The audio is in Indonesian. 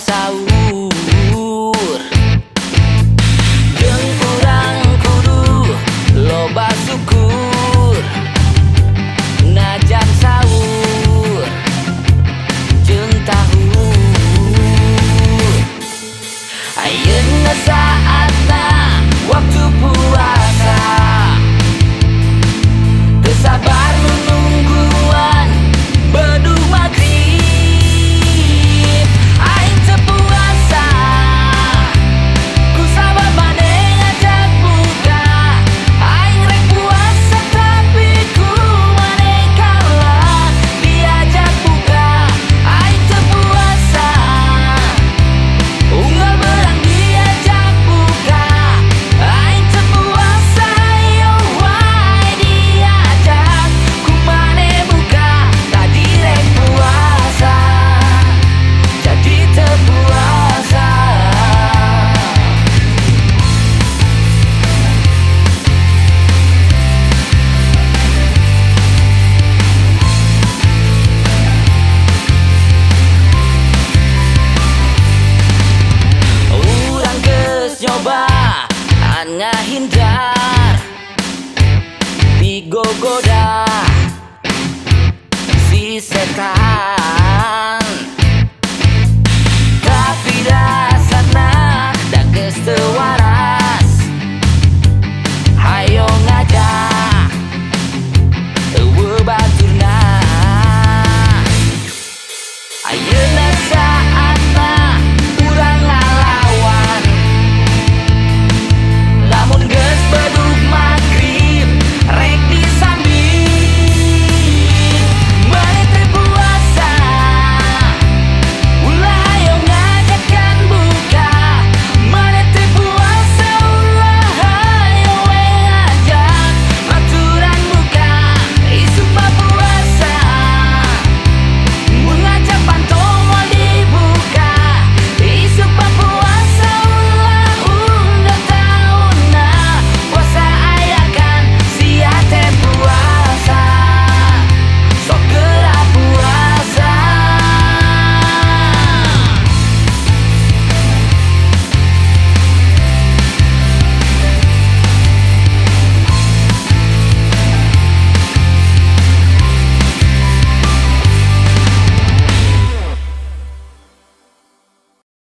sahur. Jeung urang kudu loba syukur, najan sahur jeung tahur. Ayeuna saatna waktu puasa, teu sabar nu nungguan bedu magrib. Aing teu puasa, ku sabab maneh ngajak buka. Aing rek puasa tapi ku maneh kalah diajak buka. Aing teu puasa, unggal berang diajak buka. Aing teu puasa, yo wae diajak ku maneh buka. Tadi rek puasa, jadi teu puasa. Urang geus nyoba an ngahindar digogoda si setan, tapi rasana da geus teu waras.